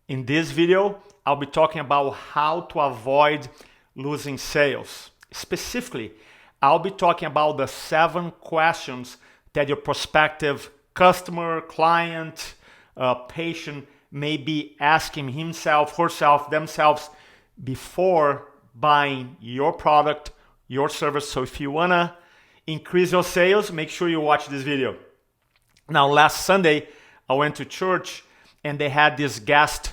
In this video, I'll be talking about how to avoid losing sales. Specifically, I'll be talking about the 7 questions that your prospective customer, client, patient may be asking himself, herself, themselves before buying your product, your service. So if you wanna increase your sales, make sure you watch this video. Now, last Sunday, I went to church and they had this guest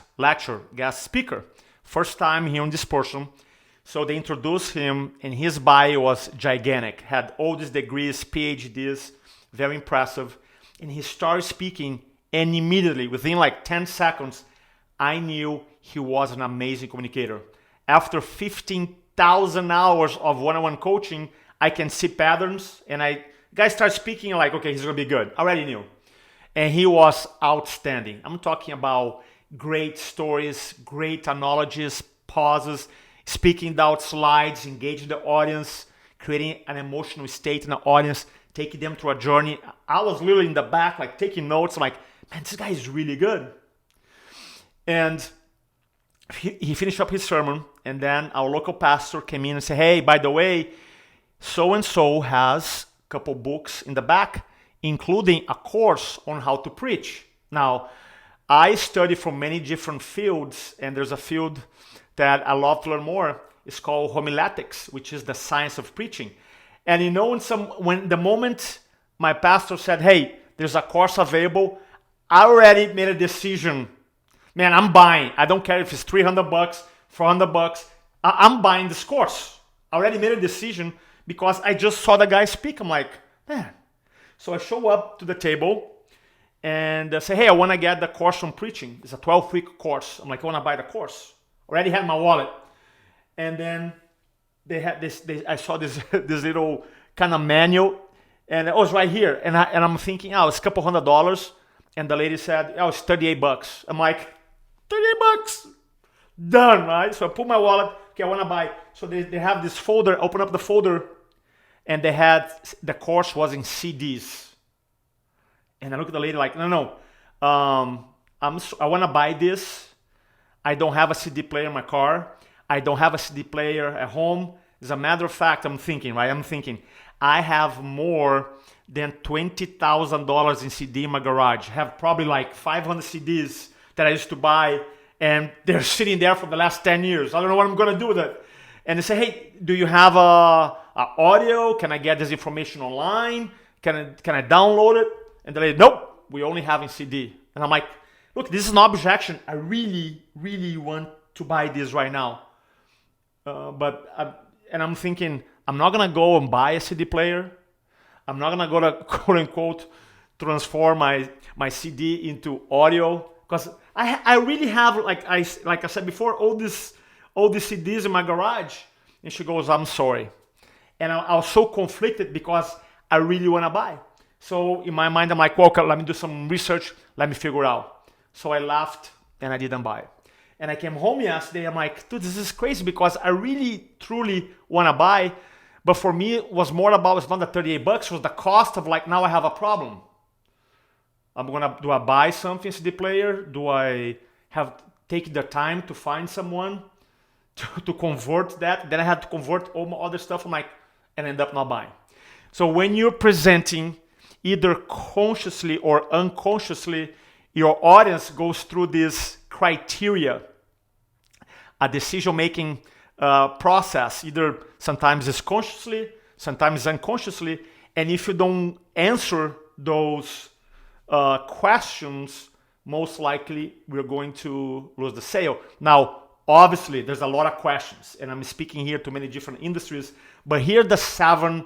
speaker. First time hearing this person. So they introduced him and his bio was gigantic. Had all these degrees, PhDs, very impressive. And he started speaking and immediately, within like 10 seconds, I knew he was an amazing communicator. After 15,000 hours of one-on-one coaching, I can see patterns and guys start speaking like, okay, he's gonna be good. I already knew. And he was outstanding. I'm talking about great stories, great analogies, pauses, speaking without slides, engaging the audience, creating an emotional state in the audience, taking them through a journey. I was literally in the back, like taking notes. I'm like, man, this guy is really good. And he finished up his sermon, and then our local pastor came in and said, hey, by the way, so-and-so has a couple books in the back, including a course on how to preach. Now, I study from many different fields, and there's a field that I love to learn more. It's called homiletics, which is the science of preaching. And you know, when the moment my pastor said, hey, there's a course available, I already made a decision. Man, I'm buying. I don't care if it's $300, $400. I'm buying this course. I already made a decision because I just saw the guy speak. I'm like, man. So I show up to the table and say, hey, I want to get the course on preaching. It's a 12-week course. I'm like, I want to buy the course. Already had my wallet. And then they had I saw this this little kind of manual, and it was right here. And I'm thinking, oh, it's a couple $100. And the lady said, oh, it's $38. I'm like, $38? Done, right? So I put my wallet, okay, I want to buy. So they have this folder, open up the folder, and they had, the course was in CDs. And I look at the lady like, no, I want to buy this. I don't have a CD player in my car. I don't have a CD player at home. As a matter of fact, I'm thinking, I have more than $20,000 in CD in my garage. I have probably like 500 CDs that I used to buy, and they're sitting there for the last 10 years. I don't know what I'm gonna do with it. And they say, hey, do you have a audio? Can I get this information online? Can I download it? And they're like, nope, we only have in CD. And I'm like, look, this is an objection. I really, really want to buy this right now. And I'm thinking, I'm not gonna go and buy a CD player. I'm not gonna go to quote unquote transform my CD into audio, because I really have, like I said before, all these CDs in my garage. And she goes, I'm sorry. And I was so conflicted because I really want to buy. So in my mind, I'm like, well, okay, let me do some research. Let me figure it out. So I laughed and I didn't buy it. And I came home yesterday. I'm like, dude, this is crazy because I really, truly want to buy. But for me, it was more about, it's not the $38, it was the cost of like, now I have a problem. Do I buy something, CD player? Do I take the time to find someone to convert that? Then I had to convert all my other stuff. I'm like, and end up not buying. So when you're presenting, either consciously or unconsciously, your audience goes through this criteria, a decision-making process. Either sometimes it's consciously, sometimes unconsciously, and if you don't answer those questions, most likely we're going to lose the sale. Now, obviously, there's a lot of questions, and I'm speaking here to many different industries, but here are the 7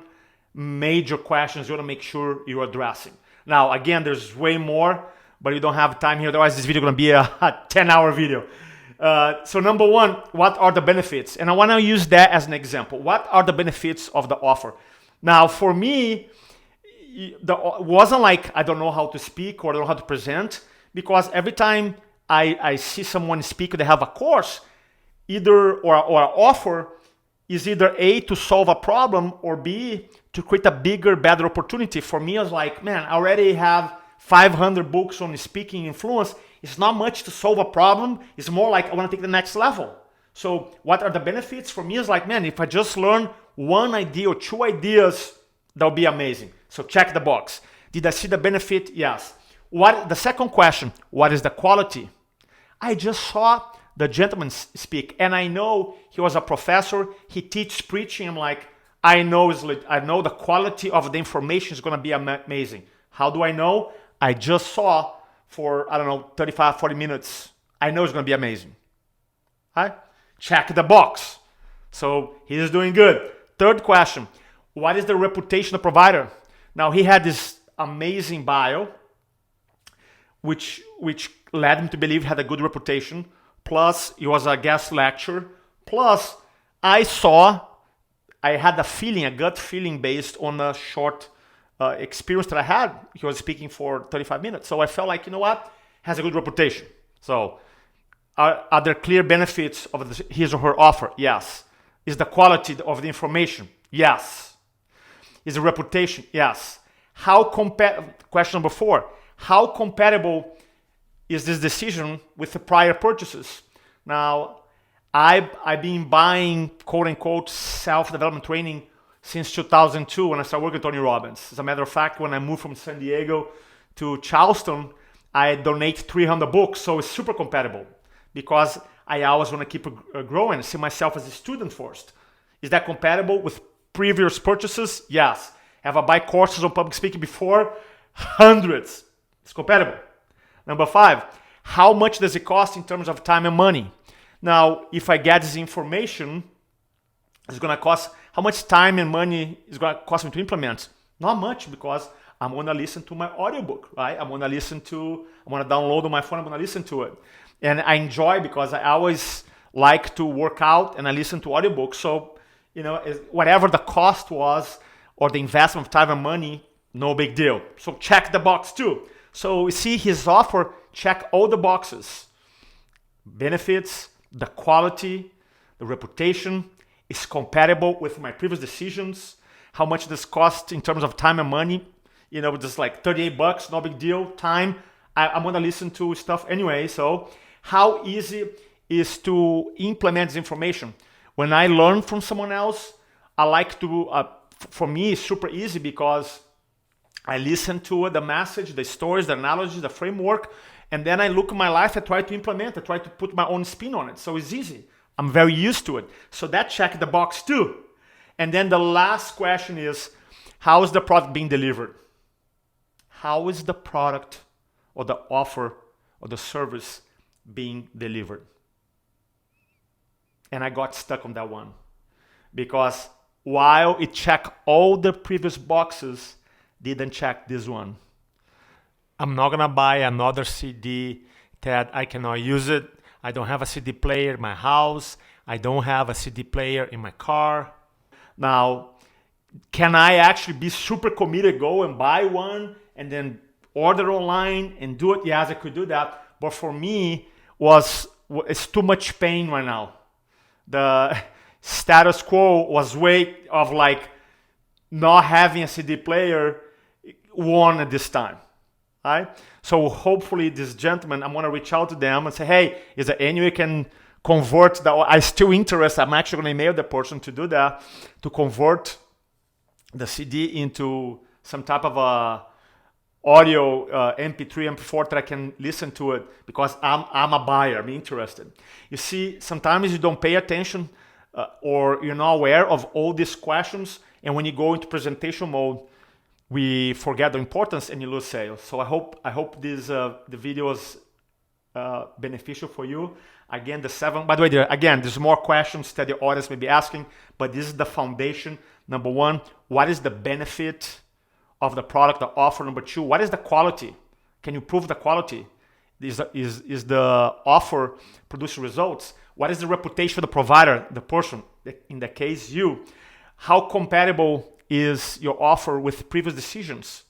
major questions you want to make sure you're addressing. Now, again, there's way more, but you don't have time here. Otherwise, this video is going to be a 10-hour video. So number 1, what are the benefits? And I want to use that as an example. What are the benefits of the offer? Now, for me, it wasn't like I don't know how to speak or I don't know how to present, because every time I see someone speak, they have a course, either or an offer is either A, to solve a problem, or B, to create a bigger, better opportunity. For me, I was like, man, I already have 500 books on speaking influence. It's not much to solve a problem. It's more like I want to take the next level. So what are the benefits? For me, it's like, man, if I just learn one idea or two ideas, that'll be amazing. So check the box. Did I see the benefit? Yes. The second question, what is the quality? I just saw the gentleman speak, and I know he was a professor. He teaches preaching. I'm like, I know the quality of the information is going to be amazing. How do I know? I just saw for, 35, 40 minutes. I know it's going to be amazing. All right? Check the box. So he's doing good. Third question, what is the reputation of the provider? Now, he had this amazing bio, which led him to believe he had a good reputation. Plus, he was a guest lecturer. Plus, I had a gut feeling based on a short experience that I had. He was speaking for 35 minutes. So I felt like, you know what? Has a good reputation. So are there clear benefits of his or her offer? Yes. Is the quality of the information? Yes. Is the reputation? Yes. Question number 4. How compatible is this decision with the prior purchases? Now, I've been buying quote-unquote self-development training since 2002 when I started working with Tony Robbins. As a matter of fact, when I moved from San Diego to Charleston, I donate 300 books, so it's super compatible because I always want to keep growing, see myself as a student first. Is that compatible with previous purchases? Yes. Have I buy courses on public speaking before? Hundreds. It's compatible. Number 5, how much does it cost in terms of time and money? Now, if I get this information, it's going to cost, how much time and money is going to cost me to implement? Not much, because I'm going to listen to my audiobook, right? I'm going to download on my phone, I'm going to listen to it. And I enjoy because I always like to work out and I listen to audiobooks. So, whatever the cost was or the investment of time and money, no big deal. So check the box too. So you see his offer, check all the boxes. Benefits, the quality, the reputation, is compatible with my previous decisions. How much this cost in terms of time and money? Just like $38, no big deal. Time, I'm going to listen to stuff anyway. So how easy is to implement this information? When I learn from someone else, I like to, for me, it's super easy because I listen to the message, the stories, the analogies, the framework, and then I look at my life, I try to implement, I try to put my own spin on it. So it's easy. I'm very used to it. So that check the box too. And then the last question is, how is the product being delivered? How is the product or the offer or the service being delivered? And I got stuck on that one. Because while it checked all the previous boxes, didn't check this one. I'm not gonna buy another CD that I cannot use it. I don't have a CD player in my house. I don't have a CD player in my car. Now, can I actually be super committed, go and buy one and then order online and do it? Yes, I could do that. But for me, it's too much pain right now. The status quo was way of like not having a CD player won at this time. Right? So hopefully this gentleman, I'm gonna reach out to them and say, hey, is there any way you can convert that? I'm still interested. I'm actually gonna email the person to do that, to convert the CD into some type of a audio MP3, MP4 that I can listen to it because I'm a buyer, I'm interested. You see, sometimes you don't pay attention or you're not aware of all these questions, and when you go into presentation mode, we forget the importance and you lose sales. So I hope this the video was beneficial for you. Again, by the way, there's more questions that the audience may be asking, but this is the foundation. Number 1, what is the benefit of the product, the offer? Number 2, what is the quality? Can you prove the quality? Is the offer producing results? What is the reputation of the provider, the person, in the case you? How compatible is your offer with previous decisions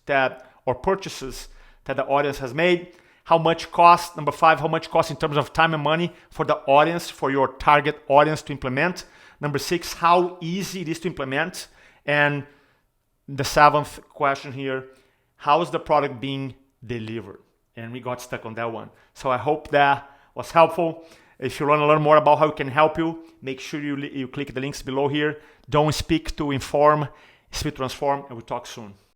or purchases that the audience has made? How much cost? Number 5, how much cost in terms of time and money for the audience, for your target audience to implement? Number 6, how easy it is to implement? And the 7th question here, how is the product being delivered? and we got stuck on that one. So I hope that was helpful. If you want to learn more about how we can help you, make sure you click the links below here. Don't speak to inform, speak to transform, and we'll talk soon.